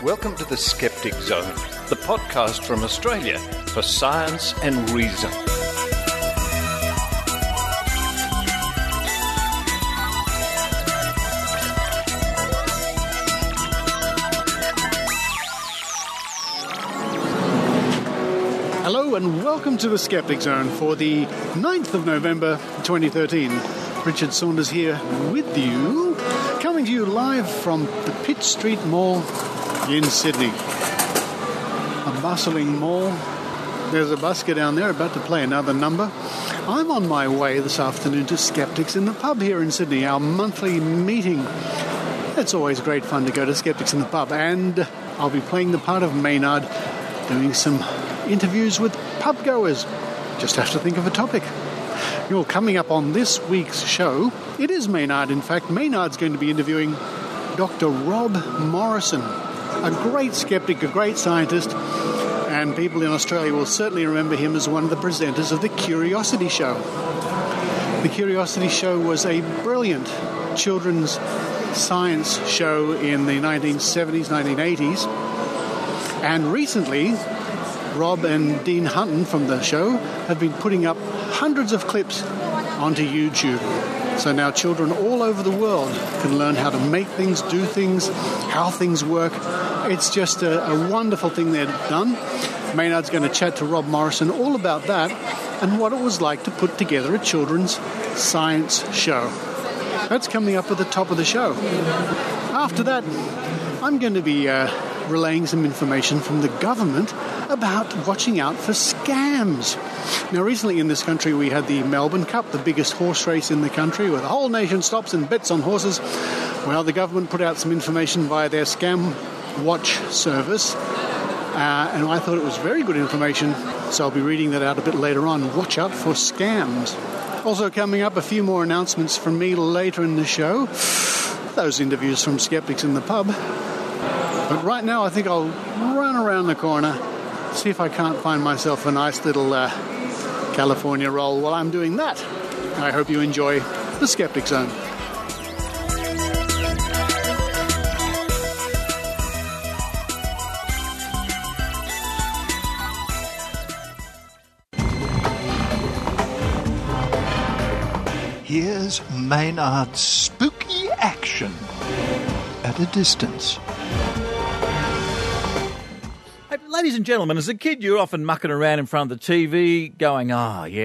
welcome to the Skeptic Zone, the podcast from Australia for science and reason. Hello and welcome to the Skeptic Zone for the 9th of November 2013. Richard Saunders here with you, coming to you live from the Pitt Street Mall in Sydney. A bustling mall. There's a busker down there about to play another number. I'm on my way this afternoon to Skeptics in the Pub here in Sydney, our monthly meeting. It's always great fun to go to Skeptics in the Pub, and I'll be playing the part of Maynard, doing some interviews with pub goers. Just have to think of a topic. You're coming up on this week's show. It is Maynard, in fact. Maynard's going to be interviewing Dr Rob Morrison, a great skeptic, a great scientist, and people in Australia will certainly remember him as one of the presenters of The Curiosity Show. The Curiosity Show was a brilliant children's science show in the 1970s, 1980s, and recently Rob and Dean Hutton from the show have been putting up hundreds of clips onto YouTube. So now children all over the world can learn how to make things, do things, how things work. It's just a wonderful thing they've done. Maynard's going to chat to Rob Morrison all about that and what it was like to put together a children's science show. That's coming up at the top of the show. After that, I'm going to be relaying some information from the government about watching out for scams. Now, recently in this country, we had the Melbourne Cup, the biggest horse race in the country, where the whole nation stops and bets on horses. Well, the government put out some information via their Scamwatch service, and I thought it was very good information, so I'll be reading that out a bit later on. Watch out for scams. Also coming up, a few more announcements from me later in the show. Those interviews from Skeptics in the Pub. But right now, I think I'll run around the corner, see if I can't find myself a nice little California roll while I'm doing that. I hope you enjoy the Skeptic Zone. Here's Maynard's spooky action at a distance. Ladies and gentlemen, as a kid, you're often mucking around in front of the TV going,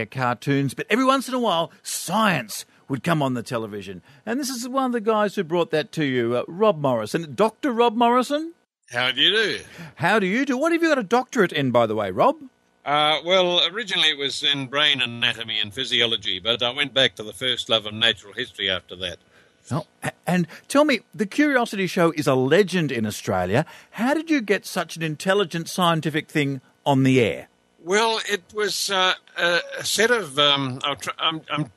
cartoons. But every once in a while, science would come on the television. And this is one of the guys who brought that to you, Rob Morrison. Dr. Rob Morrison? How do you do? How do you do? What have you got a doctorate in, by the way, Rob? Well, originally it was in brain anatomy and physiology, but I went back to the first love of natural history after that. Oh, and tell me, the Curiosity Show is a legend in Australia. How did you get such an intelligent scientific thing on the air? Well, it was a set of... I'm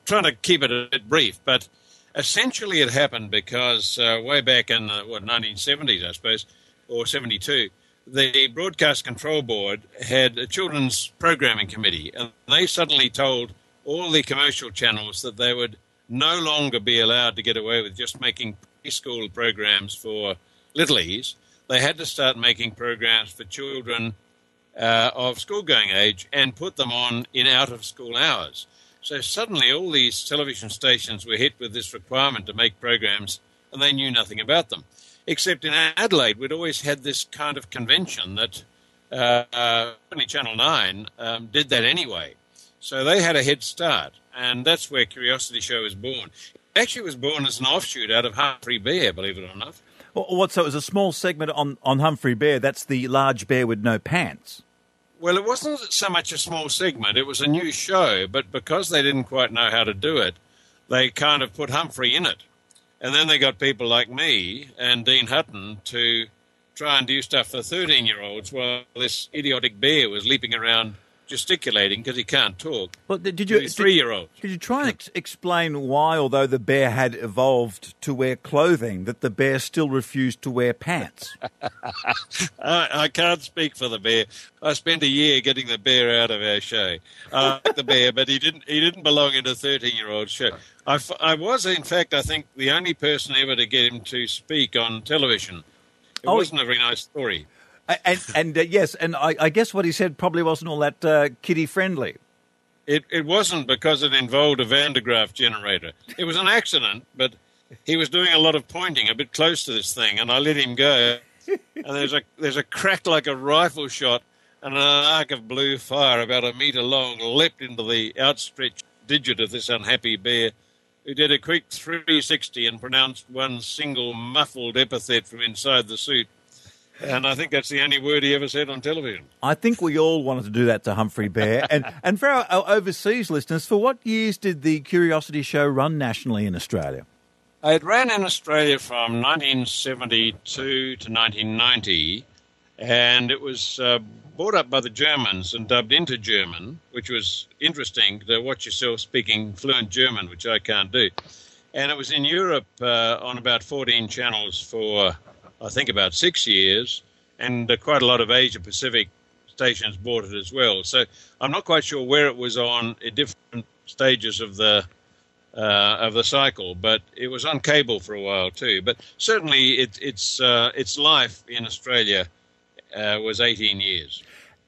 trying to keep it a bit brief, but essentially it happened because way back in the 1970s, I suppose, or 72, the Broadcast Control Board had a children's programming committee, and they suddenly told all the commercial channels that they would no longer be allowed to get away with just making preschool programs for littlies. They had to start making programs for children of school-going age and put them on in out-of-school hours. So suddenly all these television stations were hit with this requirement to make programs, and they knew nothing about them. Except in Adelaide, we'd always had this kind of convention that only Channel 9 did that anyway. So they had a head start, and that's where Curiosity Show was born. Actually, it was born as an offshoot out of Humphrey Bear, believe it or not. So it was a small segment on Humphrey Bear. That's the large bear with no pants. Well, it wasn't so much a small segment. It was a new show, but because they didn't quite know how to do it, they kind of put Humphrey in it. And then they got people like me and Dean Hutton to try and do stuff for 13-year-olds while this idiotic bear was leaping around gesticulating because he can't talk. Well, did you 3-year-olds? Did you try and explain why, although the bear had evolved to wear clothing, that the bear still refused to wear pants? I can't speak for the bear. I spent a year getting the bear out of our show. I like the bear, but he didn't belong in a 13-year-old show. I was, in fact, I think the only person ever to get him to speak on television. It wasn't a very nice story. Yes, and I guess what he said probably wasn't all that kiddie-friendly. It wasn't, because it involved a Van de Graaff generator. It was an accident, but he was doing a lot of pointing a bit close to this thing, and I let him go. And there's a crack like a rifle shot, and an arc of blue fire about a metre long leapt into the outstretched digit of this unhappy bear, who did a quick 360 and pronounced one single muffled epithet from inside the suit. And I think that's the only word he ever said on television. I think we all wanted to do that to Humphrey Bear. And for our overseas listeners, for what years did the Curiosity Show run nationally in Australia? It ran in Australia from 1972 to 1990, and it was brought up by the Germans and dubbed into German, which was interesting to watch yourself speaking fluent German, which I can't do. And it was in Europe on about 14 channels for, I think, about 6 years, and quite a lot of Asia-Pacific stations bought it as well. So I'm not quite sure where it was on at different stages of the cycle, but it was on cable for a while too. But certainly its life in Australia was 18 years.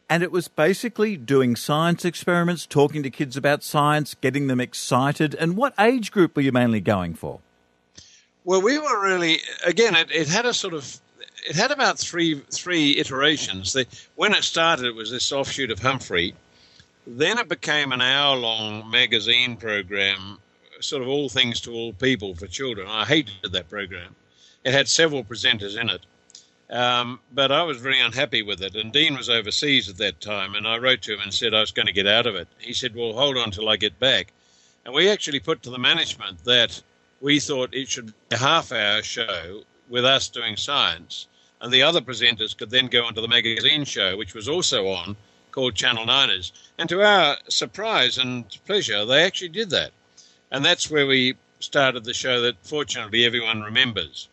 And it was basically doing science experiments, talking to kids about science, getting them excited. And what age group were you mainly going for? Well, we were really, again, it had a sort of, it had about three iterations. When it started, it was this offshoot of Humphrey. Then it became an hour-long magazine program, sort of all things to all people for children. I hated that program. It had several presenters in it. But I was very unhappy with it. And Dean was overseas at that time, and I wrote to him and said I was going to get out of it. He said, well, hold on till I get back. And we actually put to the management that we thought it should be a half-hour show with us doing science, and the other presenters could then go onto the magazine show, which was also on, called Channel 9ers. And to our surprise and pleasure, they actually did that. And that's where we started the show that fortunately everyone remembers.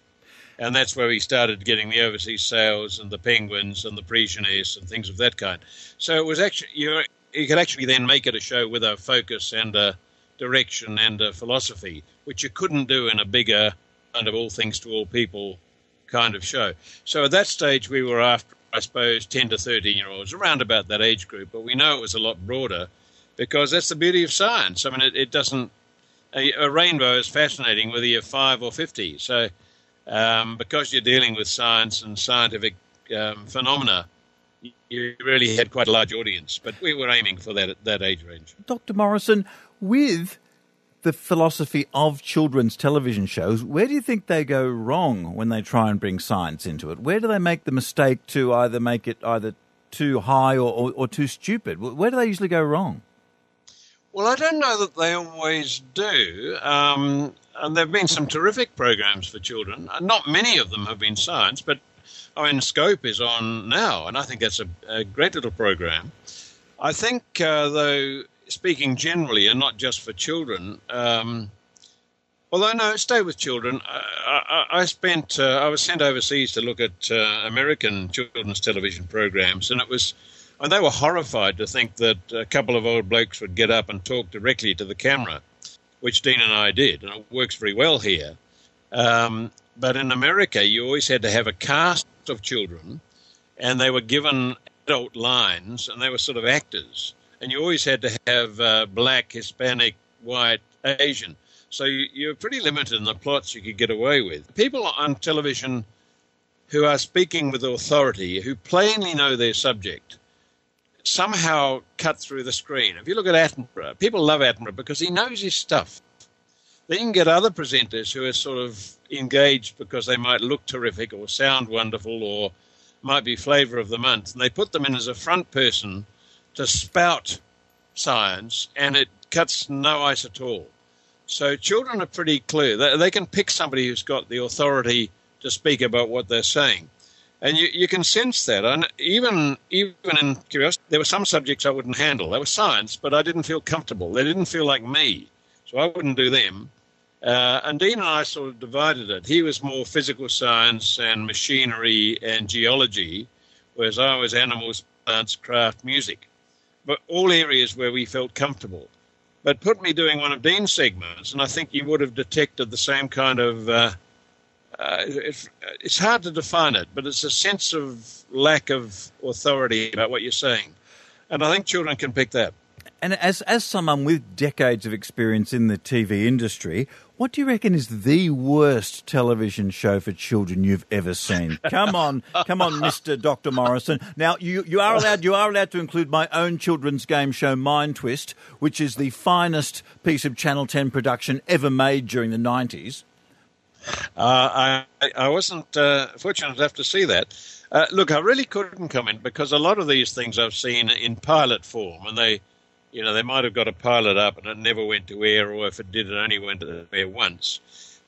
And that's where we started getting the overseas sales and the penguins and the Prix-Jeunesse and things of that kind. So it was actually, you could actually then make it a show with a focus and a direction and a philosophy, which you couldn't do in a bigger kind of all things to all people kind of show. So at that stage we were after, I suppose, 10 to 13-year-olds, around about that age group, but we know it was a lot broader because that's the beauty of science. I mean, it doesn't, a rainbow is fascinating whether you're 5 or 50. So because you're dealing with science and scientific phenomena, you really had quite a large audience, but we were aiming for that age range. Dr. Morrison, with the philosophy of children's television shows, where do you think they go wrong when they try and bring science into it? Where do they make the mistake to either make it either too high or too stupid? Where do they usually go wrong? Well, I don't know that they always do. And there have been some terrific programs for children. Not many of them have been science, but I mean, Scope is on now, and I think that's a great little program. I think, though, speaking generally and not just for children, although no, stay with children. I was sent overseas to look at American children's television programs, and they were horrified to think that a couple of old blokes would get up and talk directly to the camera, which Dean and I did, and it works very well here. But in America, you always had to have a cast of children, and they were given adult lines, and they were sort of actors. And you always had to have black, Hispanic, white, Asian. So you're pretty limited in the plots you could get away with. People on television who are speaking with authority, who plainly know their subject, somehow cut through the screen. If you look at Attenborough, people love Attenborough because he knows his stuff. Then you can get other presenters who are sort of engaged because they might look terrific or sound wonderful or might be flavour of the month, and they put them in as a front person to spout science, and it cuts no ice at all. So children are pretty clear. They can pick somebody who's got the authority to speak about what they're saying. And you can sense that. And even in Curiosity, there were some subjects I wouldn't handle. They were science, but I didn't feel comfortable. They didn't feel like me, so I wouldn't do them. And Dean and I sort of divided it. He was more physical science and machinery and geology, whereas I was animals, plants, craft, music. But all areas where we felt comfortable. But put me doing one of Dean's segments, and I think you would have detected the same kind of it's hard to define it, but it's a sense of lack of authority about what you're saying. And I think children can pick that. And as someone with decades of experience in the TV industry, what do you reckon is the worst television show for children you've ever seen? Come on, Mr. Dr. Morrison. Now, you are allowed to include my own children's game show, Mind Twist, which is the finest piece of Channel 10 production ever made during the 90s. I wasn't fortunate enough to see that. Look, I really couldn't comment because a lot of these things I've seen in pilot form, and they might have got a pilot up and it never went to air, or if it did, it only went to air once.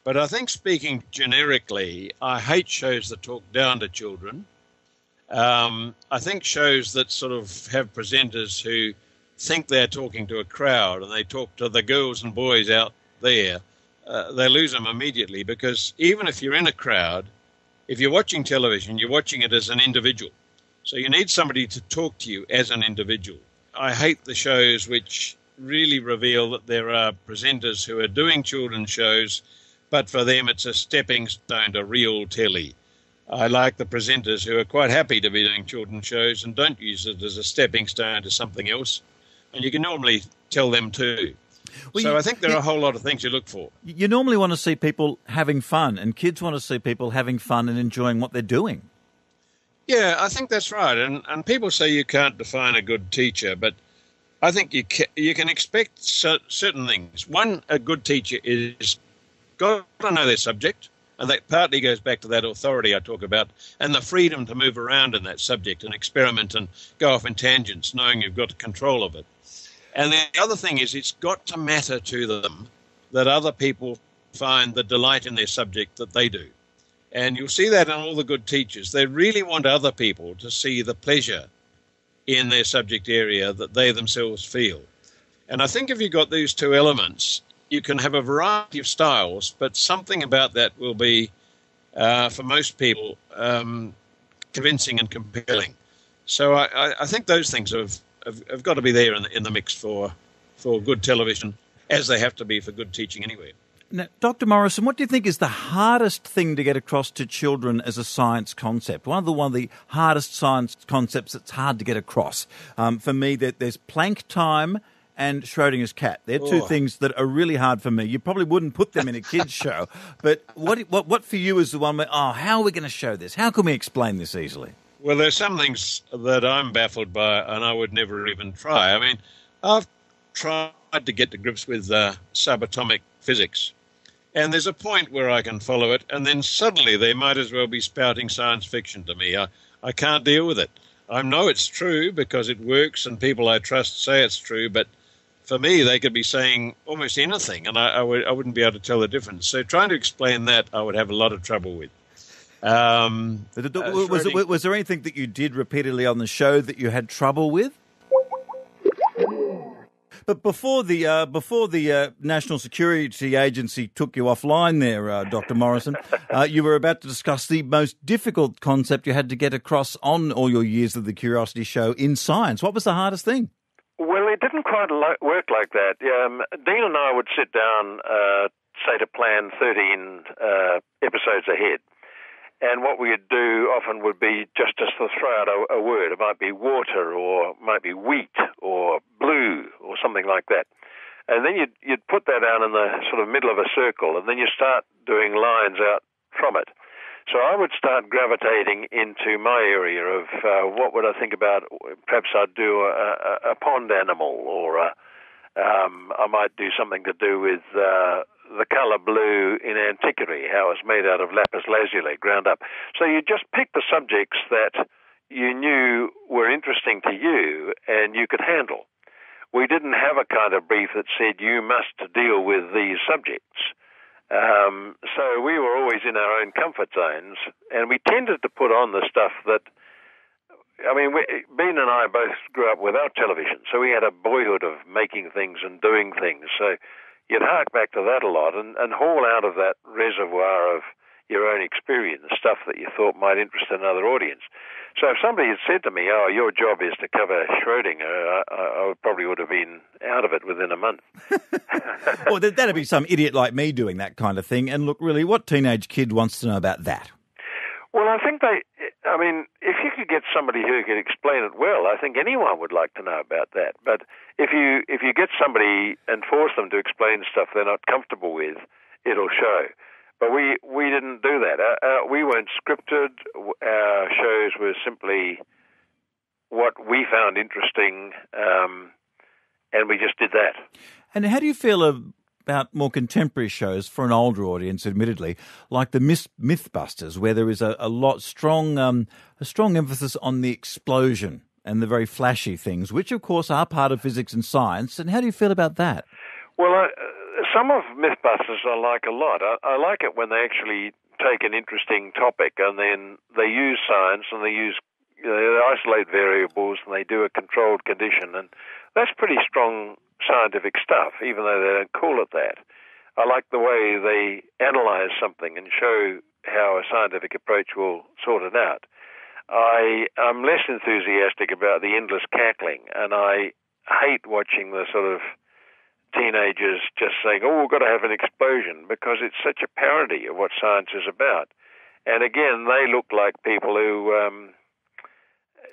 But I think, speaking generically, I hate shows that talk down to children. I think shows that sort of have presenters who think they're talking to a crowd and they talk to the girls and boys out there, they lose them immediately, because even if you're in a crowd, if you're watching television, you're watching it as an individual. So you need somebody to talk to you as an individual. I hate the shows which really reveal that there are presenters who are doing children's shows, but for them it's a stepping stone to real telly. I like the presenters who are quite happy to be doing children's shows and don't use it as a stepping stone to something else. And you can normally tell them too. Well, so I think there are a whole lot of things you look for. You normally want to see people having fun, and kids want to see people having fun and enjoying what they're doing. Yeah, I think that's right. And people say you can't define a good teacher, but I think you can expect certain things. One, a good teacher is got to know their subject, and that partly goes back to that authority I talk about, and the freedom to move around in that subject and experiment and go off in tangents, knowing you've got control of it. And the other thing is, it's got to matter to them that other people find the delight in their subject that they do. And you'll see that in all the good teachers. They really want other people to see the pleasure in their subject area that they themselves feel. And I think if you've got these two elements, you can have a variety of styles, but something about that will be, for most people, convincing and compelling. So I think those things have got to be there in the mix for good television, as they have to be for good teaching anyway. Now, Dr. Morrison, what do you think is the hardest thing to get across to children as a science concept? One of the hardest science concepts that's hard to get across. For me, there's plank time and Schrodinger's cat. They're two things that are really hard for me. You probably wouldn't put them in a kid's show, but what for you is the one where, how are we going to show this? How can we explain this easily? Well, there's some things that I'm baffled by, and I would never even try. I mean, I've tried to get to grips with subatomic physics, and there's a point where I can follow it, and then suddenly they might as well be spouting science fiction to me. I can't deal with it. I know it's true because it works, and people I trust say it's true, but for me, they could be saying almost anything, and I wouldn't be able to tell the difference. So trying to explain that, I would have a lot of trouble with. Was there anything that you did repeatedly on the show that you had trouble with? But before the National Security Agency took you offline there, Dr. Morrison, you were about to discuss the most difficult concept you had to get across on all your years of the Curiosity Show in science. What was the hardest thing? Well, it didn't quite work like that. Dean and I would sit down, say, to plan 13 episodes ahead. And what we'd do often would be just to throw out a word. It might be water, or it might be wheat, or blue, or something like that. And then you'd put that down in the sort of middle of a circle, and then you start doing lines out from it. So I would start gravitating into my area of what would I think about. Perhaps I'd do a pond animal, or I might do something to do with the colour blue in antiquity, how it's made out of lapis lazuli, ground up. So you just pick the subjects that you knew were interesting to you and you could handle. We didn't have a kind of brief that said you must deal with these subjects. So we were always in our own comfort zones, and we tended to put on the stuff that, I mean, Ben and I both grew up without television, so we had a boyhood of making things and doing things. So you'd hark back to that a lot and haul out of that reservoir of, your own experience, stuff that you thought might interest another audience. So if somebody had said to me, "Oh, your job is to cover Schrödinger," I probably would have been out of it within a month. Well, that'd be some idiot like me doing that kind of thing. And look, really, what teenage kid wants to know about that? Well, I think if you could get somebody who could explain it well, I think anyone would like to know about that. But if you get somebody and force them to explain stuff they're not comfortable with, it'll show. But we didn't do that. We weren't scripted. Our shows were simply what we found interesting, and we just did that. And how do you feel about more contemporary shows for an older audience, admittedly, like the Mythbusters, where there is a strong emphasis on the explosion and the very flashy things, which of course are part of physics and science? And how do you feel about that? Well, some of Mythbusters I like a lot. I like it when they actually take an interesting topic and then they use science and they isolate variables and they do a controlled condition, and that's pretty strong scientific stuff, even though they don't call it that. I like the way they analyze something and show how a scientific approach will sort it out. I'm less enthusiastic about the endless cackling, and I hate watching the sort of teenagers just saying, "Oh, we've got to have an explosion," because it's such a parody of what science is about. And again, they look like people who,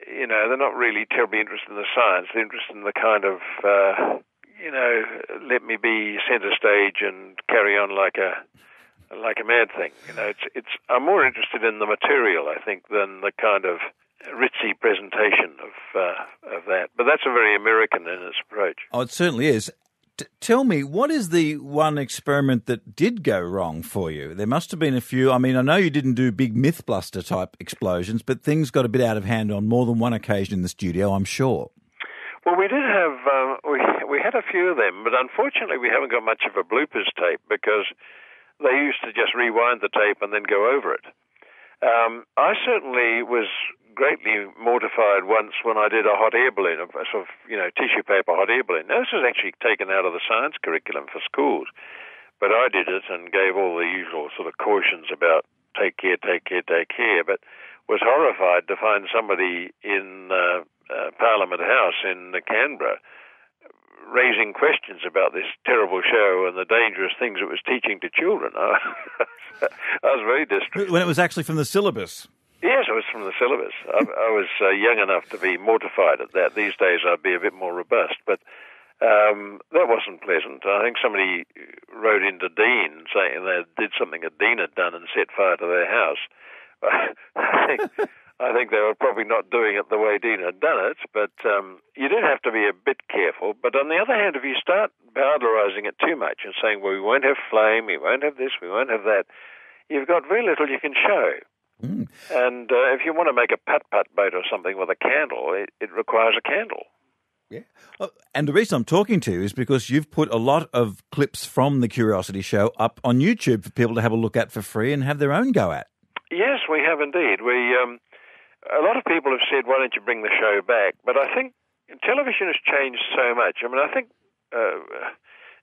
they're not really terribly interested in the science. They're interested in the kind of, let me be center stage and carry on like a mad thing. I'm more interested in the material, I think, than the kind of ritzy presentation of that. But that's a very American in its approach. Oh, it certainly is. Tell me, what is the one experiment that did go wrong for you? There must have been a few. I mean, I know you didn't do big Mythbuster-type explosions, but things got a bit out of hand on more than one occasion in the studio, I'm sure. Well, we did have, we had a few of them, but unfortunately we haven't got much of a bloopers tape because they used to just rewind the tape and then go over it. I certainly was greatly mortified once when I did a hot air balloon, a sort of, tissue paper hot air balloon. Now, this was actually taken out of the science curriculum for schools, but I did it and gave all the usual sort of cautions about take care, but was horrified to find somebody in Parliament House in Canberra raising questions about this terrible show and the dangerous things it was teaching to children. I was very distressed. When it was actually from the syllabus. Yes, it was from the syllabus. I was young enough to be mortified at that. These days I'd be a bit more robust, but that wasn't pleasant. I think somebody wrote into Dean saying they did something that Dean had done and set fire to their house. I think they were probably not doing it the way Dean had done it, but you did have to be a bit careful. But on the other hand, if you start bowdlerizing it too much and saying, well, we won't have flame, we won't have this, we won't have that, you've got very little you can show. Mm. And if you want to make a putt-putt boat or something with a candle, it requires a candle. Yeah. And the reason I'm talking to you is because you've put a lot of clips from the Curiosity Show up on YouTube for people to have a look at for free and have their own go at. Yes, we have indeed. A lot of people have said, why don't you bring the show back? But I think television has changed so much. I mean, I think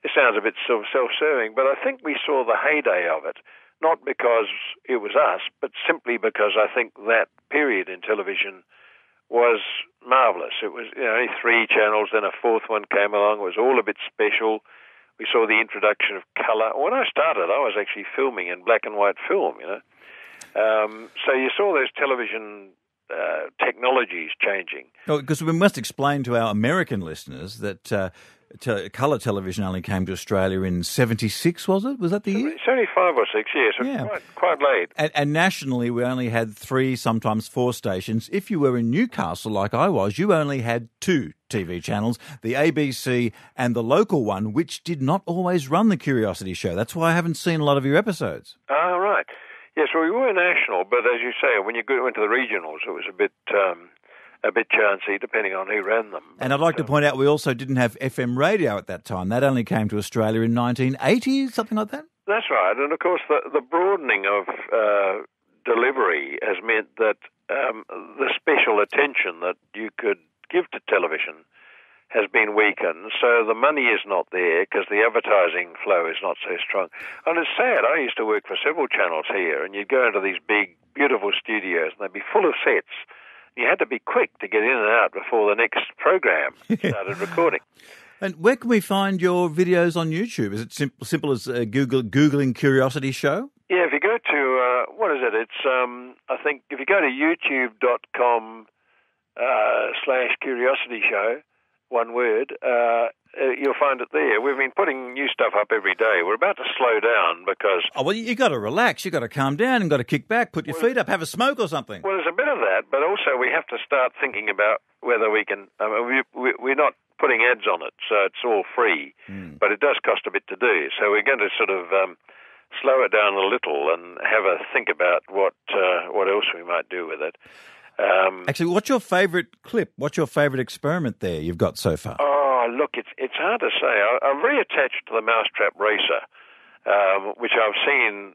it sounds a bit sort of self-serving, but I think we saw the heyday of it, not because it was us, but simply because I think that period in television was marvellous. It was only 3 channels, then a 4th one came along. It was all a bit special. We saw the introduction of colour. When I started, I was actually filming in black and white film, So you saw those television technologies changing. Because we must explain to our American listeners that colour television only came to Australia in 76, was it? Was that the year? 75 or 6, yes. Yeah. Quite late. And nationally, we only had 3, sometimes 4 stations. If you were in Newcastle, like I was, you only had 2 TV channels, the ABC and the local one, which did not always run the Curiosity Show. That's why I haven't seen a lot of your episodes. Oh, right. Yes, well, we were national, but as you say, when you went to the regionals, it was a bit chancy, depending on who ran them. And I'd like to point out we also didn't have FM radio at that time. That only came to Australia in 1980, something like that? That's right. And, of course, the broadening of delivery has meant that the special attention that you could give to television has been weakened, so the money is not there because the advertising flow is not so strong. And it's sad. I used to work for several channels here, and you'd go into these big, beautiful studios, and they'd be full of sets. You had to be quick to get in and out before the next program started recording. And where can we find your videos on YouTube? Is it simple as Googling Curiosity Show? Yeah, if you go to, what is it? It's, I think, if you go to youtube.com/Curiosity Show, one word, you'll find it there. We've been putting new stuff up every day. We're about to slow down because... Oh, well, you got to relax. You got to calm down and got to kick back, put your feet up, have a smoke or something. Well, there's a bit of that, but also we have to start thinking about whether we can... we're not putting ads on it, so it's all free, but it does cost a bit to do. So we're going to sort of slow it down a little and have a think about what else we might do with it. Actually, what's your favourite clip? What's your favourite experiment there you've got so far? Oh, look, it's hard to say. I'm very attached to the mousetrap racer, which I've seen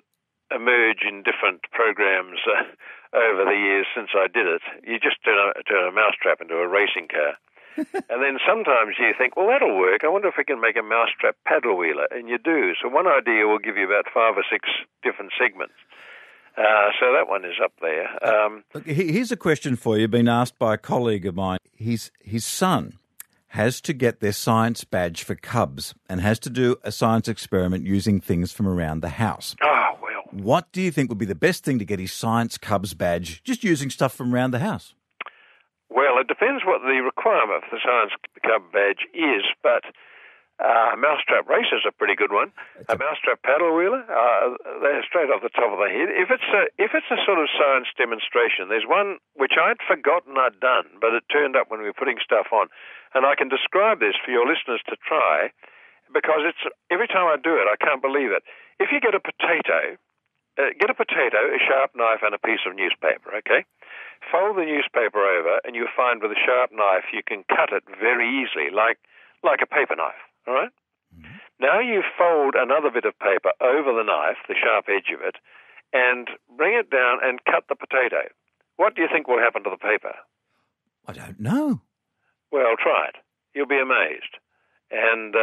emerge in different programs over the years since I did it. You just turn a mousetrap into a racing car. And then sometimes you think, well, that'll work. I wonder if we can make a mousetrap paddle wheeler. And you do. So one idea will give you about 5 or 6 different segments. So that one is up there. Look, here's a question for you, been asked by a colleague of mine. His son has to get their science badge for cubs and has to do a science experiment using things from around the house. Oh, well. What do you think would be the best thing to get his science cubs badge, just using stuff from around the house? Well, it depends what the requirement for the Science Cub badge is, but mousetrap race is a pretty good one. A mousetrap paddle wheeler, they're straight off the top of the head. If it's a sort of science demonstration, there's one which I'd forgotten I'd done, but it turned up when we were putting stuff on, and I can describe this for your listeners to try, because it's every time I do it, I can't believe it. If you get a potato, a sharp knife, and a piece of newspaper, okay? Fold the newspaper over, and you'll find with a sharp knife you can cut it very easily, like a paper knife, all right? Mm-hmm. Now you fold another bit of paper over the knife, the sharp edge of it, and bring it down and cut the potato. What do you think will happen to the paper? I don't know. Well, try it. You'll be amazed. And,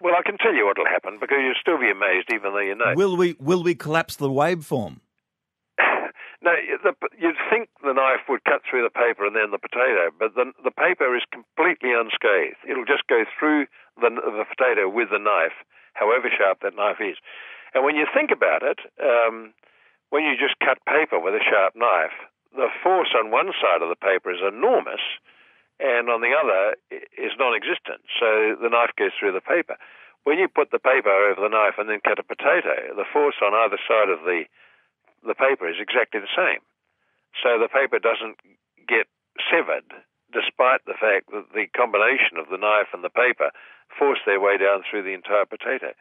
well, I can tell you what will happen, because you'll still be amazed even though you know. Will we collapse the waveform? No, you'd think the knife would cut through the paper and then the potato, but the paper is completely unscathed. It'll just go through the potato with the knife, however sharp that knife is. And when you think about it, when you just cut paper with a sharp knife, the force on one side of the paper is enormous, and on the other is non-existent. So the knife goes through the paper. When you put the paper over the knife and then cut a potato, the force on either side of the paper is exactly the same. So the paper doesn't get severed, despite the fact that the combination of the knife and the paper force their way down through the entire potato.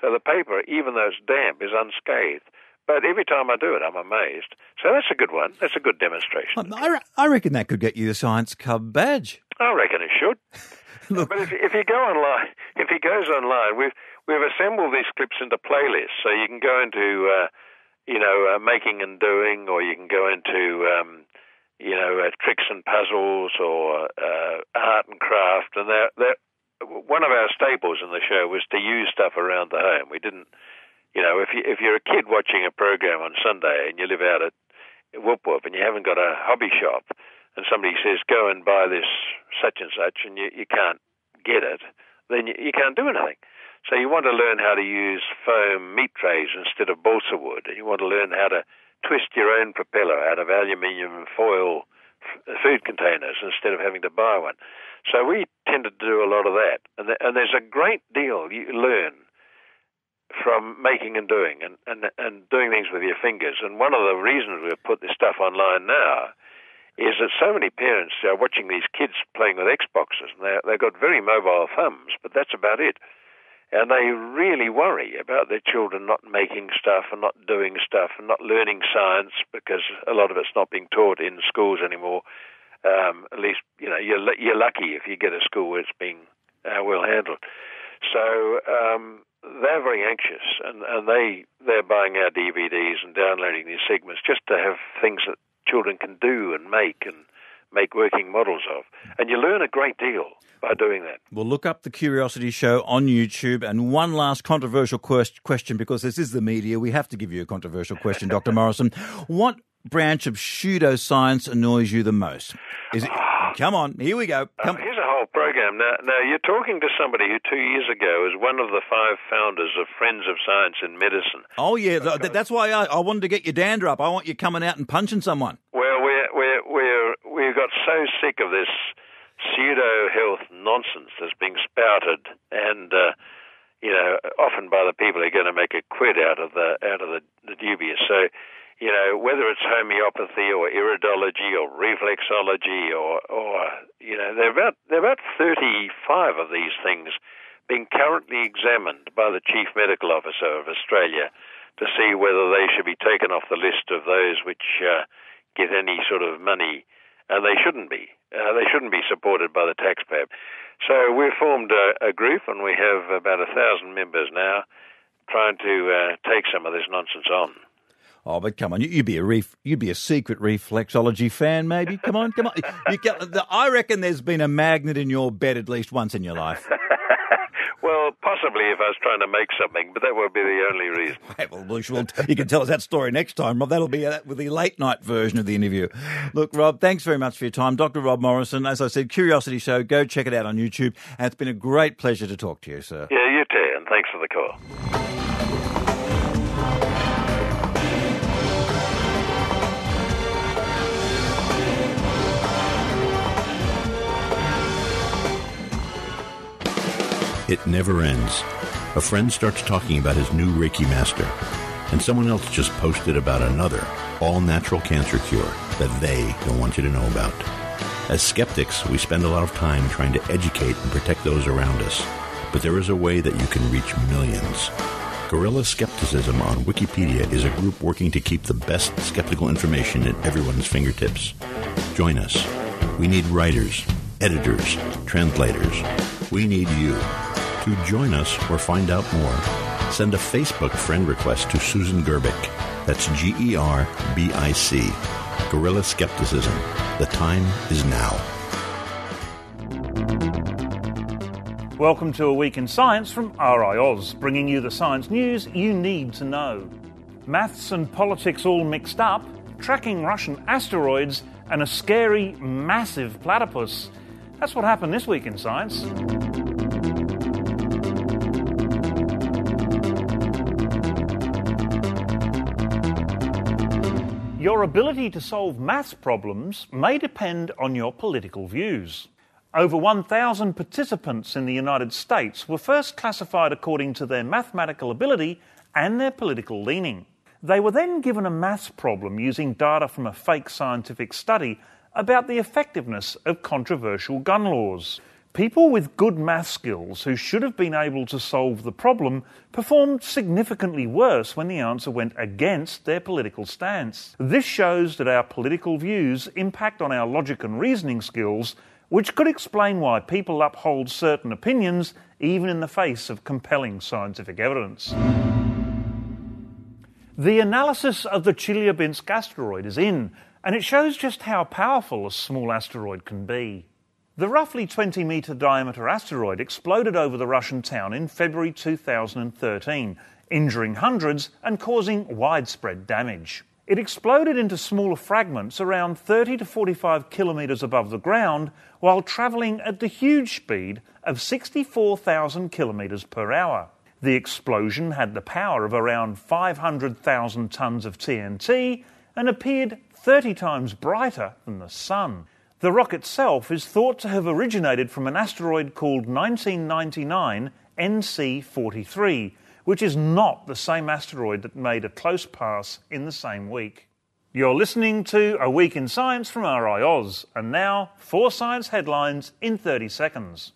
So the paper, even though it's damp, is unscathed. But every time I do it, I'm amazed. So that's a good one. That's a good demonstration. I reckon that could get you the Science Cub badge. I reckon it should. Look. But if you go online, if he goes online, we've assembled these clips into playlists, so you can go into making and doing, or you can go into tricks and puzzles, or art and craft. And one of our staples in the show was to use stuff around the home. We didn't, if you're a kid watching a program on Sunday and you live out at Whoop Whoop and you haven't got a hobby shop, and somebody says, go and buy this such and such, and you can't get it, then you can't do anything. So you want to learn how to use foam meat trays instead of balsa wood, and you want to learn how to twist your own propeller out of aluminium foil food containers instead of having to buy one. So we tended to do a lot of that. And there's a great deal you learn from making and doing and doing things with your fingers. And one of the reasons we've put this stuff online now is that so many parents are watching these kids playing with Xboxes, and they've got very mobile thumbs, but that's about it. And they really worry about their children not making stuff and not doing stuff and not learning science, because a lot of it's not being taught in schools anymore. At least, you're lucky if you get a school where it's being well handled. So they're very anxious, and they're buying our DVDs and downloading these segments just to have things that children can do and make make working models of. And you learn a great deal by doing that. Well, look up The Curiosity Show on YouTube. And one last controversial question, because this is the media. We have to give you a controversial question, Dr. Morrison. What branch of pseudoscience annoys you the most? Is it? Come on, here we go. Here's a whole program. Now, you're talking to somebody who 2 years ago was one of the 5 founders of Friends of Science in Medicine. Oh, yeah, that's why I wanted to get your dander up. I want you coming out and punching someone. Well, we got so sick of this pseudo-health nonsense that's being spouted, and often by the people who are going to make a quid out of the dubious. So, whether it's homeopathy or iridology or reflexology or there are about 35 of these things being currently examined by the Chief Medical Officer of Australia to see whether they should be taken off the list of those which get any sort of money. They shouldn't be. They shouldn't be supported by the taxpayer. So we've formed a group, and we have about 1,000 members now, trying to take some of this nonsense on. Oh, but come on, you'd be a secret reflexology fan, maybe. Come on. I reckon there's been a magnet in your bed at least once in your life. Well, possibly if I was trying to make something, but that won't be the only reason. Well, you can tell us that story next time, Rob. That'll be with the late-night version of the interview. Look, Rob, thanks very much for your time. Dr. Rob Morrison, as I said, Curiosity Show. Go check it out on YouTube. And it's been a great pleasure to talk to you, sir. Yeah, you too, and thanks for the call. It never ends. A friend starts talking about his new Reiki master, and someone else just posted about another all-natural cancer cure that they don't want you to know about. As skeptics, we spend a lot of time trying to educate and protect those around us, but there is a way that you can reach millions. Guerrilla Skepticism on Wikipedia is a group working to keep the best skeptical information at everyone's fingertips. Join us. We need writers, editors, translators. We need you. To join us or find out more, send a Facebook friend request to Susan Gerbic. That's Gerbic. Guerrilla Skepticism. The time is now. Welcome to A Week in Science from RiAus, bringing you the science news you need to know. Maths and politics all mixed up, tracking Russian asteroids, and a scary, massive platypus. That's what happened this week in science. Your ability to solve maths problems may depend on your political views. Over 1,000 participants in the United States were first classified according to their mathematical ability and their political leaning. They were then given a maths problem using data from a fake scientific study about the effectiveness of controversial gun laws. People with good math skills who should have been able to solve the problem performed significantly worse when the answer went against their political stance. This shows that our political views impact on our logic and reasoning skills, which could explain why people uphold certain opinions even in the face of compelling scientific evidence. The analysis of the Chelyabinsk asteroid is in, and it shows just how powerful a small asteroid can be. The roughly 20-metre diameter asteroid exploded over the Russian town in February 2013, injuring hundreds and causing widespread damage. It exploded into smaller fragments around 30 to 45 kilometres above the ground while travelling at the huge speed of 64,000 kilometres per hour. The explosion had the power of around 500,000 tonnes of TNT and appeared 30 times brighter than the Sun. The rock itself is thought to have originated from an asteroid called 1999 NC43, which is not the same asteroid that made a close pass in the same week. You're listening to A Week in Science from RiAus, and now 4 science headlines in 30 seconds.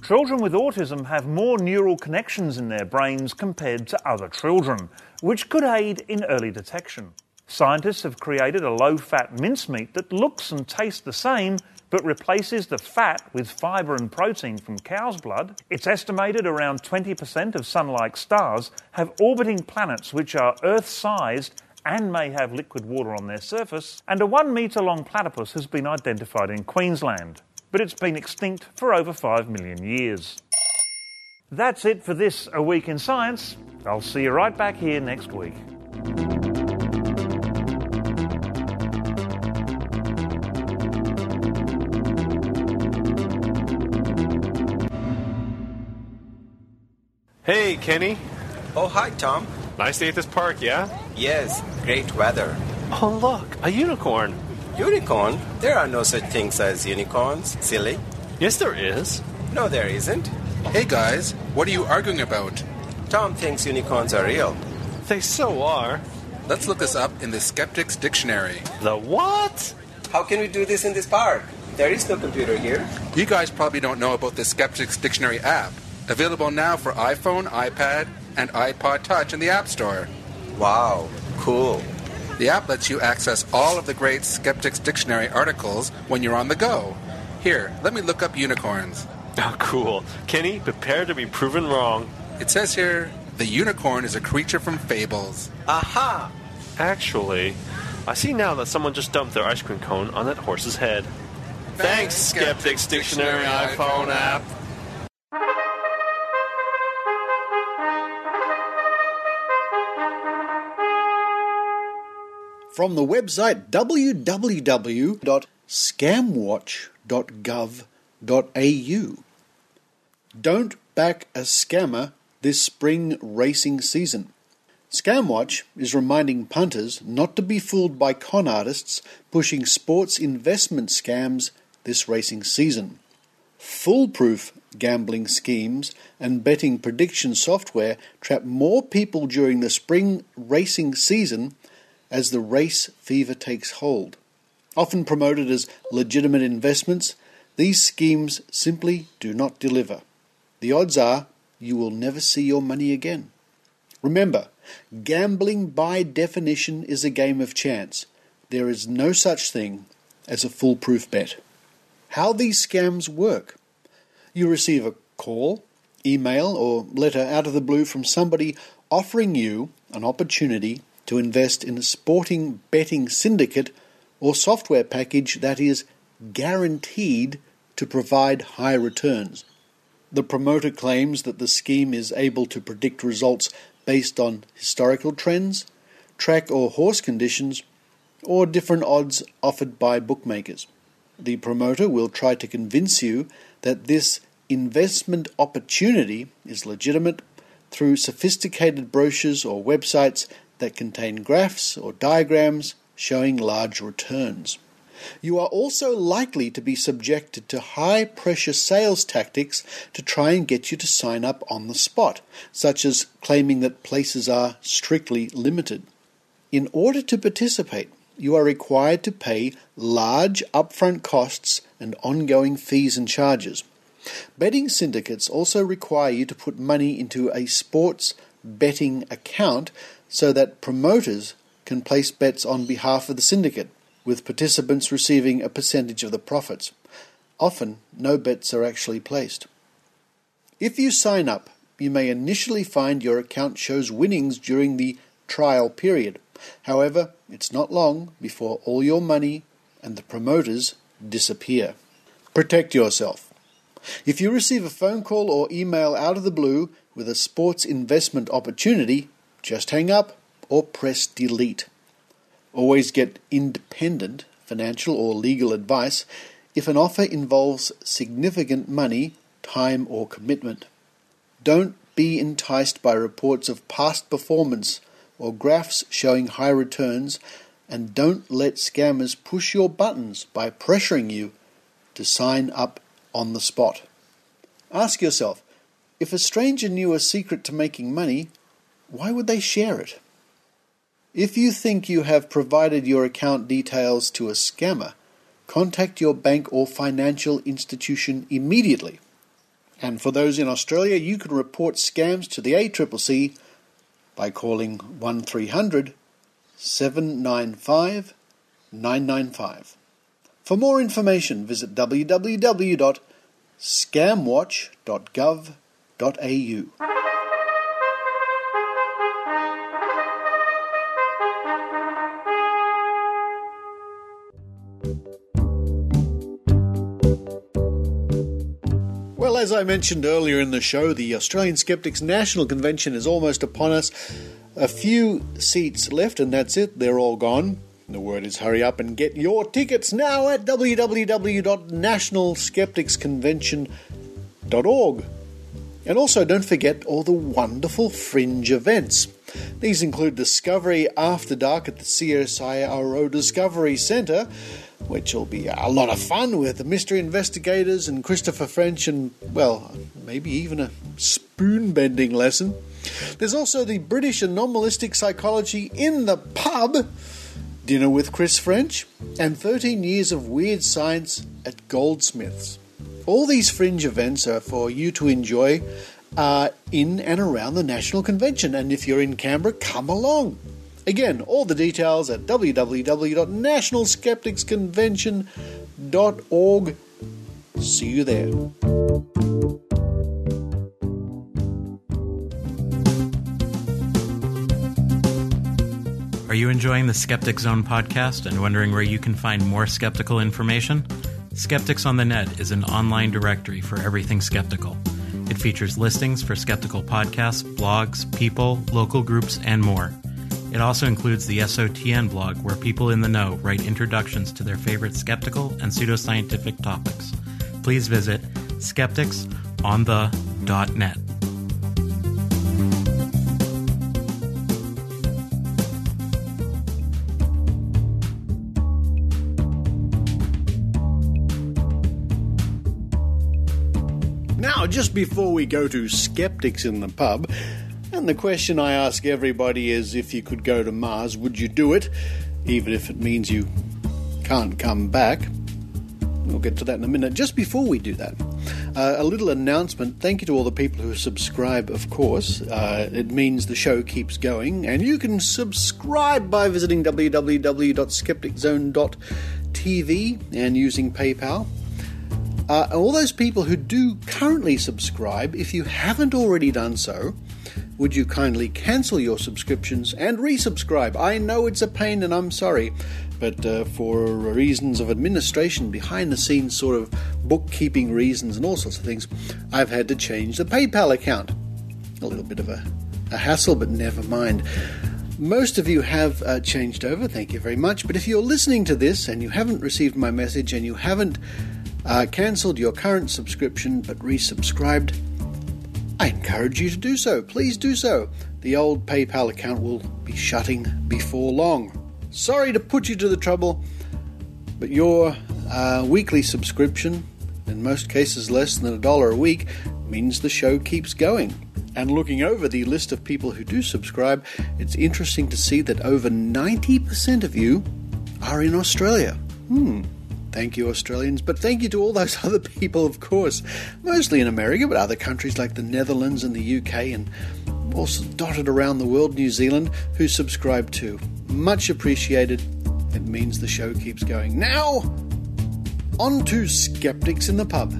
Children with autism have more neural connections in their brains compared to other children, which could aid in early detection. Scientists have created a low-fat mincemeat that looks and tastes the same, but replaces the fat with fibre and protein from cow's blood. It's estimated around 20% of Sun-like stars have orbiting planets which are Earth-sized and may have liquid water on their surface, and a 1 metre long platypus has been identified in Queensland, but it's been extinct for over 5 million years. That's it for this A Week in Science. I'll see you right back here next week. Hey, Kenny. Oh, hi, Tom. Nice day at this park, yeah? Yes, great weather. Oh, look, a unicorn. Unicorn? There are no such things as unicorns, silly. Yes, there is. No, there isn't. Hey, guys, what are you arguing about? Tom thinks unicorns are real. They so are. Let's look this up in the Skeptics Dictionary. The what? How can we do this in this park? There is no computer here. You guys probably don't know about the Skeptics Dictionary app. Available now for iPhone, iPad, and iPod Touch in the App Store. Wow, cool. The app lets you access all of the great Skeptics Dictionary articles when you're on the go. Here, let me look up unicorns. Oh, cool. Kenny, prepare to be proven wrong. It says here, the unicorn is a creature from fables. Aha! Actually, I see now that someone just dumped their ice cream cone on that horse's head. Thanks, Skeptics Dictionary iPhone app. From the website www.scamwatch.gov.au. Don't back a scammer this spring racing season. Scamwatch is reminding punters not to be fooled by con artists pushing sports investment scams this racing season. Foolproof gambling schemes and betting prediction software trap more people during the spring racing season as the race fever takes hold. Often promoted as legitimate investments, these schemes simply do not deliver. The odds are you will never see your money again. Remember, gambling by definition is a game of chance. There is no such thing as a foolproof bet. How these scams work. You receive a call, email, or letter out of the blue from somebody offering you an opportunity to invest in a sporting betting syndicate or software package that is guaranteed to provide high returns. The promoter claims that the scheme is able to predict results based on historical trends, track or horse conditions, or different odds offered by bookmakers. The promoter will try to convince you that this investment opportunity is legitimate through sophisticated brochures or websites that contain graphs or diagrams showing large returns. You are also likely to be subjected to high-pressure sales tactics to try and get you to sign up on the spot, such as claiming that places are strictly limited. In order to participate, you are required to pay large upfront costs and ongoing fees and charges. Betting syndicates also require you to put money into a sports betting account so that promoters can place bets on behalf of the syndicate, with participants receiving a percentage of the profits. Often, no bets are actually placed. If you sign up, you may initially find your account shows winnings during the trial period. However, it's not long before all your money and the promoters disappear. Protect yourself. If you receive a phone call or email out of the blue with a sports investment opportunity, just hang up or press delete. Always get independent financial or legal advice if an offer involves significant money, time, or commitment. Don't be enticed by reports of past performance or graphs showing high returns, and don't let scammers push your buttons by pressuring you to sign up on the spot. Ask yourself, if a stranger knew a secret to making money, why would they share it? If you think you have provided your account details to a scammer, contact your bank or financial institution immediately. And for those in Australia, you can report scams to the ACCC by calling 1300 795 995. For more information, visit www.scamwatch.gov.au. Well, as I mentioned earlier in the show, the Australian Skeptics National Convention is almost upon us. A few seats left, and that's it. They're all gone. The word is hurry up and get your tickets now at www.nationalskepticsconvention.org. And also don't forget all the wonderful fringe events. These include Discovery After Dark at the CSIRO Discovery Centre, which will be a lot of fun with the mystery investigators and Christopher French and, well, maybe even a spoon-bending lesson. There's also the British Anomalistic Psychology in the Pub, Dinner with Chris French, and 13 Years of Weird Science at Goldsmiths. All these fringe events are for you to enjoy in and around the National Convention, and if you're in Canberra, come along. Again, all the details at www.nationalskepticsconvention.org. See you there. Are you enjoying the Skeptic Zone podcast and wondering where you can find more skeptical information? Skeptics on the Net is an online directory for everything skeptical. It features listings for skeptical podcasts, blogs, people, local groups, and more. It also includes the SOTN blog, where people in the know write introductions to their favorite skeptical and pseudoscientific topics. Please visit skepticsonthe.net. Now, just before we go to Skeptics in the Pub, and the question I ask everybody is, if you could go to Mars, would you do it? Even if it means you can't come back. We'll get to that in a minute. Just before we do that, a little announcement. Thank you to all the people who subscribe, of course. It means the show keeps going, and you can subscribe by visiting www.skepticzone.tv and using PayPal. All those people who do currently subscribe, if you haven't already done so, would you kindly cancel your subscriptions and resubscribe? I know it's a pain and I'm sorry, but for reasons of administration, behind the scenes sort of bookkeeping reasons and all sorts of things, I've had to change the PayPal account. A little bit of a hassle, but never mind. Most of you have changed over, thank you very much, but if you're listening to this and you haven't received my message and you haven't cancelled your current subscription but resubscribed, I encourage you to do so. Please do so. The old PayPal account will be shutting before long. Sorry to put you to the trouble, but your weekly subscription, in most cases less than $1 a week, means the show keeps going. And looking over the list of people who do subscribe, it's interesting to see that over 90% of you are in Australia. Thank you, Australians, but thank you to all those other people, of course, mostly in America, but other countries like the Netherlands and the UK, and also dotted around the world, New Zealand, who subscribe too. Much appreciated. It means the show keeps going. Now, on to Skeptics in the Pub.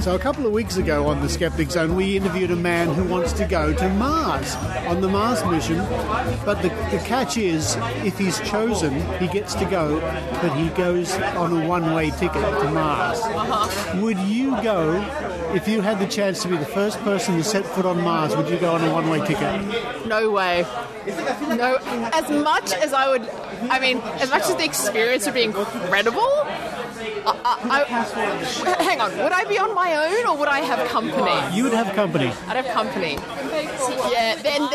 So a couple of weeks ago on the Skeptic Zone, we interviewed a man who wants to go to Mars, on the Mars mission. But the catch is, if he's chosen, he gets to go, but he goes on a one-way ticket to Mars. Would you go, if you had the chance to be the first person to set foot on Mars, would you go on a one-way ticket? No way. No, as much as I would, as much as the experience would be incredible, hang on, would I be on my own or would I have company? You would have company. I'd have company. Yeah, then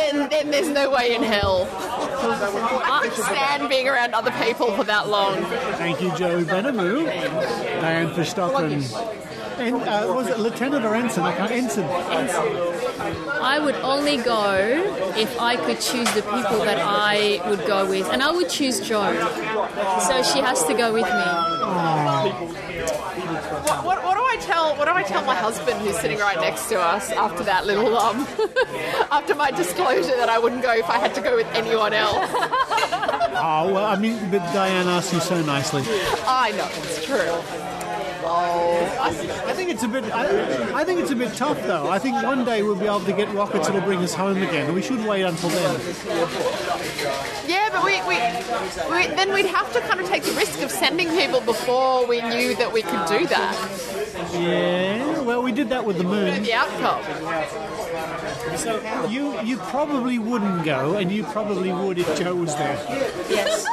there's no way in hell. I can't stand being around other people for that long. Thank you, Joe Benamu. Diane Verstocken. And was it Lieutenant or Ensign? Ensign. I would only go if I could choose the people that I would go with, and I would choose Jo. So she has to go with me. What do I tell my husband who's sitting right next to us after that little after my disclosure that I wouldn't go if I had to go with anyone else? But Diane asked you so nicely. I know, it's true. I think it's a bit. I think it's a bit tough, though. I think one day we'll be able to get rockets that'll bring us home again. We should wait until then. Yeah, but then we'd have to kind of take the risk of sending people before we knew that we could do that. Yeah. Well, we did that with the moon. The outcome. So you probably wouldn't go, and you probably would if Joe was there. Yes.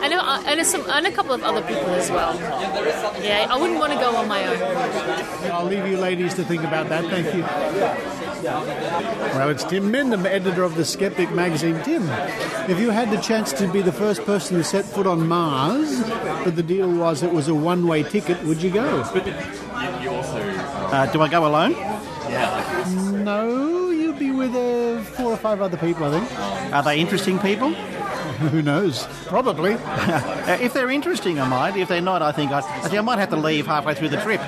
And a couple of other people as well. Yeah, I wouldn't want to go on my own. I'll leave you ladies to think about that. Thank you. Well, it's Tim Mendham, editor of the Skeptic magazine. Tim, if you had the chance to be the first person to set foot on Mars, but the deal was it was a one-way ticket, would you go? Do I go alone? Yeah. No, you'd be with 4 or 5 other people, I think. Are they interesting people? Who knows? Probably. If they're interesting, I might. If they're not, I think I might have to leave halfway through the trip.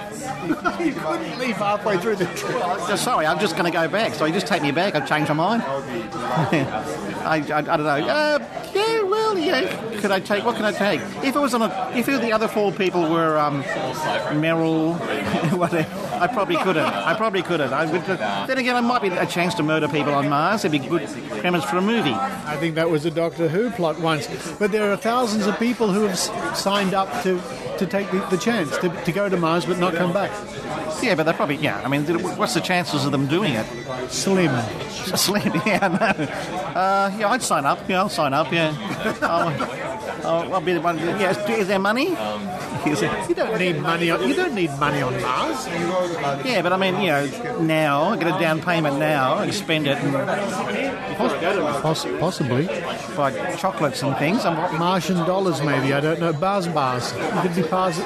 You couldn't leave halfway through the trip. Sorry, I'm just going to go back. So you just take me back. I've changed my mind. I don't know. Could I take? What can I take? If the other 4 people were Meryl, whatever, I probably couldn't. Then again, it might be a chance to murder people on Mars. It'd be good premise for a movie. I think that was a Doctor Who plot once. But there are thousands of people who have signed up to take the chance to go to Mars but not come back. Yeah, but they're probably, I mean, what's the chances of them doing it? Slim. Yeah, no. I'd sign up. Yeah, I'll sign up, yeah. I'll be the one. Yeah, is there money? You don't need money on Mars. Yeah, but I mean, now I get a down payment now and spend it. Possibly. Buy chocolates and things. Martian dollars, maybe. I don't know. Bars. You could be bars.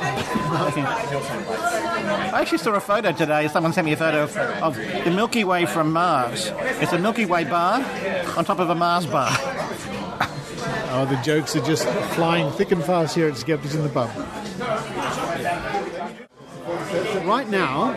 I actually saw a photo today. Someone sent me a photo of the Milky Way from Mars. It's a Milky Way bar on top of a Mars bar. Oh, the jokes are just flying thick and fast here at Skeptics in the Pub. Right now,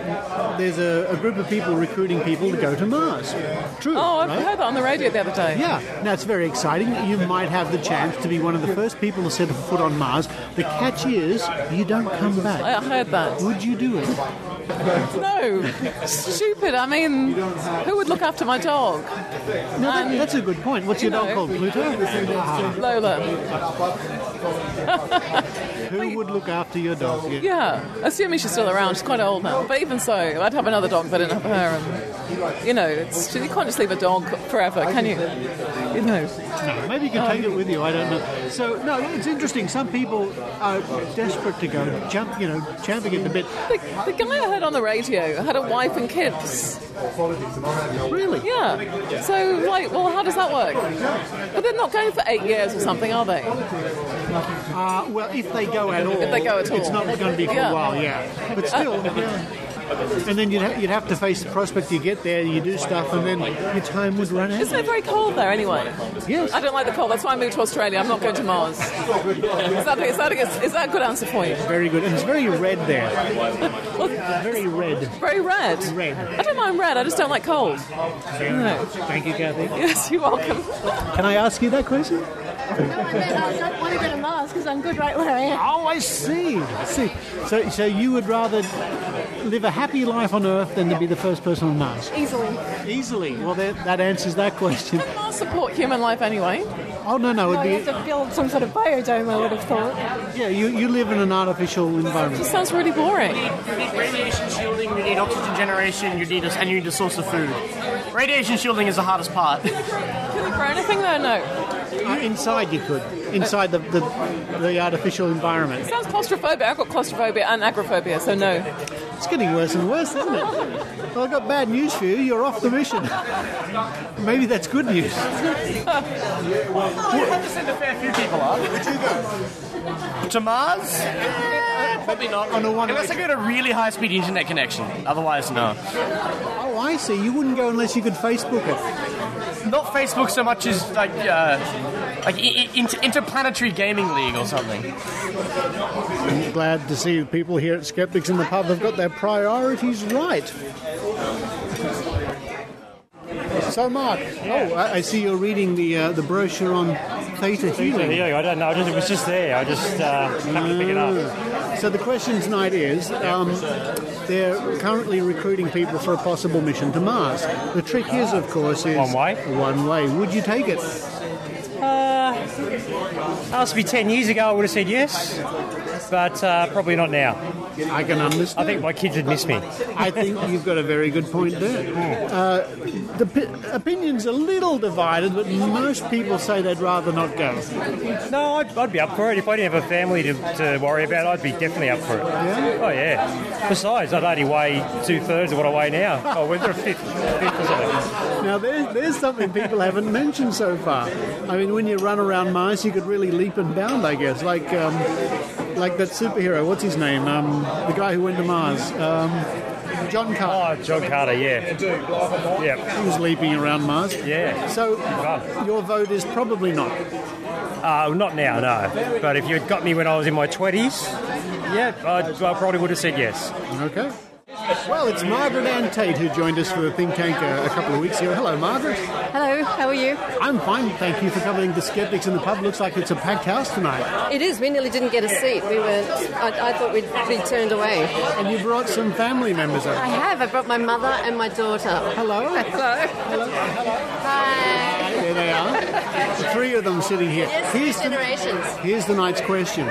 there's a group of people recruiting people to go to Mars. True. Oh, I've heard that on the radio the other day. Yeah, now it's very exciting. You might have the chance to be one of the first people to set a foot on Mars. The catch is, you don't come back. I heard that. Would you do it? No. Stupid. I mean, who would look after my dog? No, that's a good point. What's your dog called, Pluto? Lola. Who would look after your dog? Yeah, assuming she's still around. She's quite old now. But even so, I'd have another dog if I didn't have her. And, you can't just leave a dog forever, can you? No, maybe you can take it with you. I don't know. So, no, it's interesting. Some people are desperate to go, champing at the bit. The guy I heard on the radio had a wife and kids. Really? Yeah. So, how does that work? But they're not going for 8 years or something, are they? Well, if they go at all. It's not going to be for a while, yeah. But still, And then you'd have to face the prospect you get there, you do stuff, and then your time would run out. Isn't it very cold there anyway? Yes. I don't like the cold. That's why I moved to Australia. I'm not going to Mars. Is that a good answer for you? Very good. And it's very red there. Very red. Very red? Red. I don't mind red. I just don't like cold. No. Thank you, Kathy. Yes, you're welcome. Can I ask you that question? I don't want to go to Mars because I'm good right where I am. Oh, I see. So you would rather live a happy life on Earth than to be the first person on Mars? Easily. Well, that answers that question. Can Mars support human life anyway? Oh, no. You have to build some sort of biodome, I would have thought. Yeah, you live in an artificial environment. It sounds really boring. You need radiation shielding, you need oxygen generation, you need a source of food. Radiation shielding is the hardest part. Can you grow anything there? No. Inside you could. Inside the artificial environment. It sounds claustrophobic. I've got claustrophobia and agoraphobia, so no. It's getting worse and worse, isn't it? Well, I've got bad news for you. You're off the mission. Maybe that's good news. Well, you have to send a fair few people up. Would you go? To Mars? Probably not. Unless I get a really high-speed internet connection. Otherwise, no. Oh, I see. You wouldn't go unless you could Facebook it. Not Facebook so much as interplanetary gaming league or something. I'm glad to see people here at Skeptics in the Pub have got their priorities right. So, Mark, I see you're reading the brochure on theta healing. I don't know. It was just there. I just happened to pick it up. So the question tonight is, they're currently recruiting people for a possible mission to Mars. The trick is, of course, is... One way? One way. Would you take it? Asked me 10 years ago, I would have said yes, but probably not now. I can understand. I think my kids would miss me. I think you've got a very good point there. The opinion's a little divided, but most people say they'd rather not go. No, I'd be up for it. If I didn't have a family to worry about, I'd be definitely up for it. Yeah? Oh, yeah. Besides, I'd only weigh 2/3 of what I weigh now. Oh, we're a fifth or something. Now, there's something people haven't mentioned so far. I mean, when you run around Mars, you could really leap and bound, I guess, like that superhero. What's his name? The guy who went to Mars. John Carter. Oh, John Carter, yeah. Yeah. He was leaping around Mars. Yeah. So, your vote is probably not. Not now, no. But if you had got me when I was in my 20s, yeah, I probably would have said yes. Okay. Well, it's Margaret Ann Tate who joined us for the think tank a couple of weeks ago. Hello, Margaret. Hello, how are you? I'm fine, thank you for covering the Skeptics in the Pub. Looks like it's a packed house tonight. It is. We nearly didn't get a seat. I thought we'd be turned away. And you brought some family members over. I have. I brought my mother and my daughter. Hello. Hello. Hello. Hi. There they are. The three of them sitting here. Yes, generations. Here's the night's question.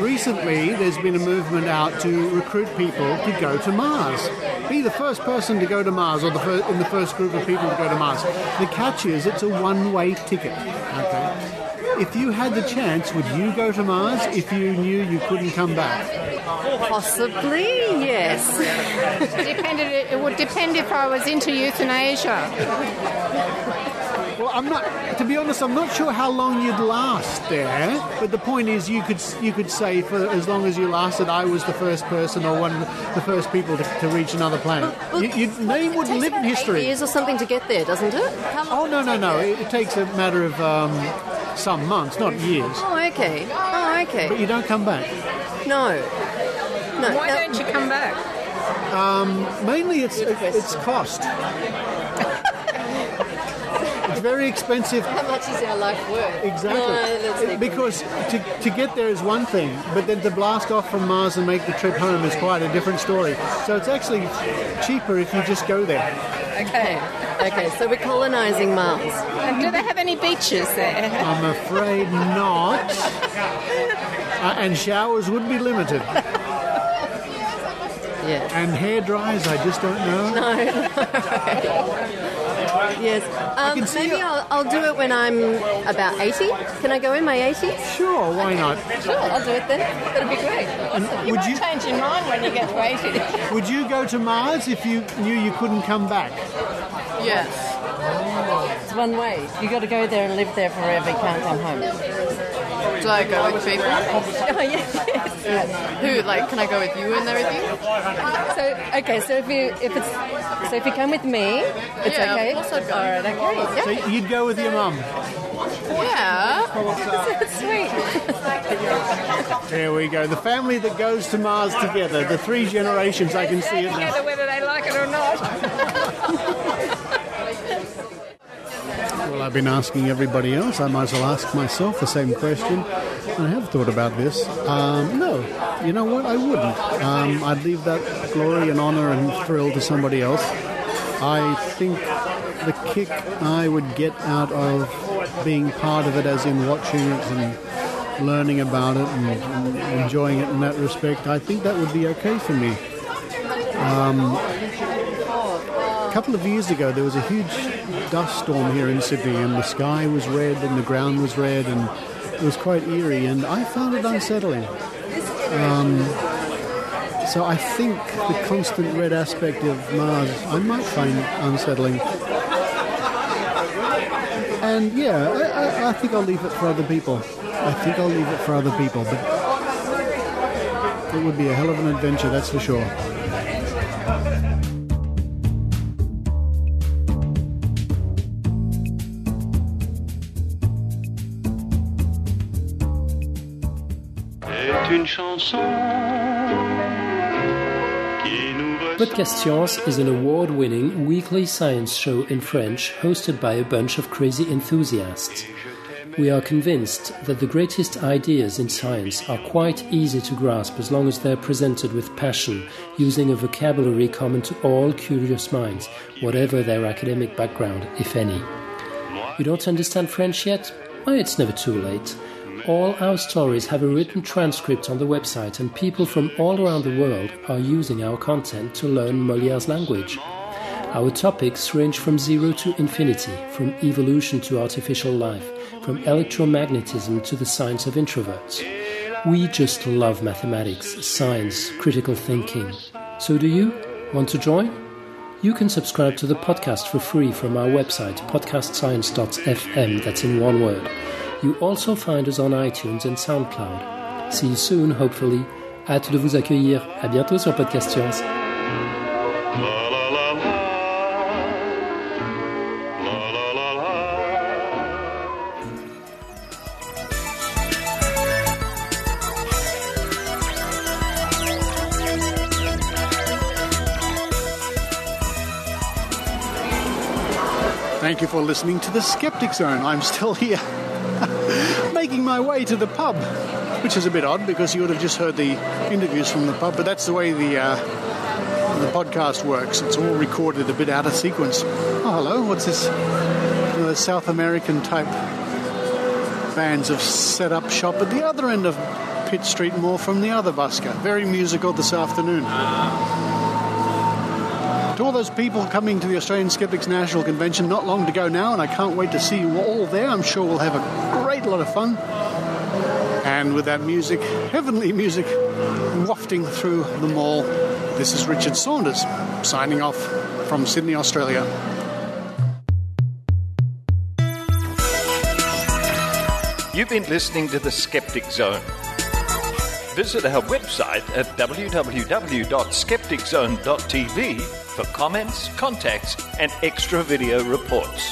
Recently, there's been a movement out to recruit people to go to Mars. Be the first person to go to Mars, or in the first group of people to go to Mars. The catch is it's a one-way ticket. Okay. If you had the chance, would you go to Mars if you knew you couldn't come back? Possibly, yes. It would depend if I was into euthanasia. Well, to be honest, I'm not sure how long you'd last there, but the point is you could say for as long as you lasted, I was the first person or one of the first people to reach another planet. Your name would live in history. 8 years or something to get there, doesn't it? Oh, no. It takes a matter of some months, not years. Oh, okay. But you don't come back. No. Why don't you come back? Mainly it's cost. It's very expensive. How much is our life worth? Exactly. Because to get there is one thing, but then to blast off from Mars and make the trip home is quite a different story. So it's actually cheaper if you just go there. Okay, so we're colonising Mars. And do they have any beaches there? I'm afraid not. And showers would be limited. Yeah. And hair dryers, I just don't know. No. Yes. Maybe I'll do it when I'm about 80. Can I go in my 80s? Sure, why not? Sure, I'll do it then. That'll be great. Awesome. You won't change your mind when you get to 80. Would you go to Mars if you knew you couldn't come back? Yes. It's one way. You got to go there and live there forever. You can't come home. Do I go with people? Oh, yes. Who? Like, can I go with you and everything? So if you come with me, it's okay. Of course I'd go. All right, okay. Yep. So you'd go with your mum? Yeah. That's sweet. There we go. The family that goes to Mars together. The three generations. I can see it now. Together whether they like it or not. Well, I've been asking everybody else. I might as well ask myself the same question. I have thought about this. No, you know what? I wouldn't. I'd leave that glory and honour and thrill to somebody else. I think the kick I would get out of being part of it, as in watching it and learning about it and enjoying it in that respect, I think that would be okay for me. A couple of years ago, there was a huge dust storm here in Sydney, and the sky was red and the ground was red, and it was quite eerie, and I found it unsettling. So I think the constant red aspect of Mars I might find unsettling. And yeah, I think I'll leave it for other people. But it would be a hell of an adventure, that's for sure. Podcast Science is an award-winning weekly science show in French hosted by a bunch of crazy enthusiasts. We are convinced that the greatest ideas in science are quite easy to grasp as long as they're presented with passion, using a vocabulary common to all curious minds, whatever their academic background, if any. You don't understand French yet? Well, it's never too late. All our stories have a written transcript on the website, and people from all around the world are using our content to learn Molière's language. Our topics range from zero to infinity, from evolution to artificial life, from electromagnetism to the science of introverts. We just love mathematics, science, critical thinking. So do you? Want to join? You can subscribe to the podcast for free from our website, podcastscience.fm, that's in one word. You also find us on iTunes and SoundCloud. See you soon, hopefully. Hâte de vous accueillir. À bientôt sur Podcast Science. Thank you for listening to the Skeptic Zone. I'm still here, making my way to the pub, which is a bit odd because you would have just heard the interviews from the pub, but that's the way the podcast works. It's all recorded a bit out of sequence. Oh, hello, what's this? The South American type bands have set up shop at the other end of Pitt Street Mall from the other busker. Very musical this afternoon. To all those people coming to the Australian Skeptics National Convention, not long to go now, and I can't wait to see you all there. I'm sure we'll have a great lot of fun. And with that music, heavenly music, wafting through the mall, this is Richard Saunders, signing off from Sydney, Australia. You've been listening to the Skeptic Zone. Visit our website at www.skepticzone.tv for comments, contacts, and extra video reports.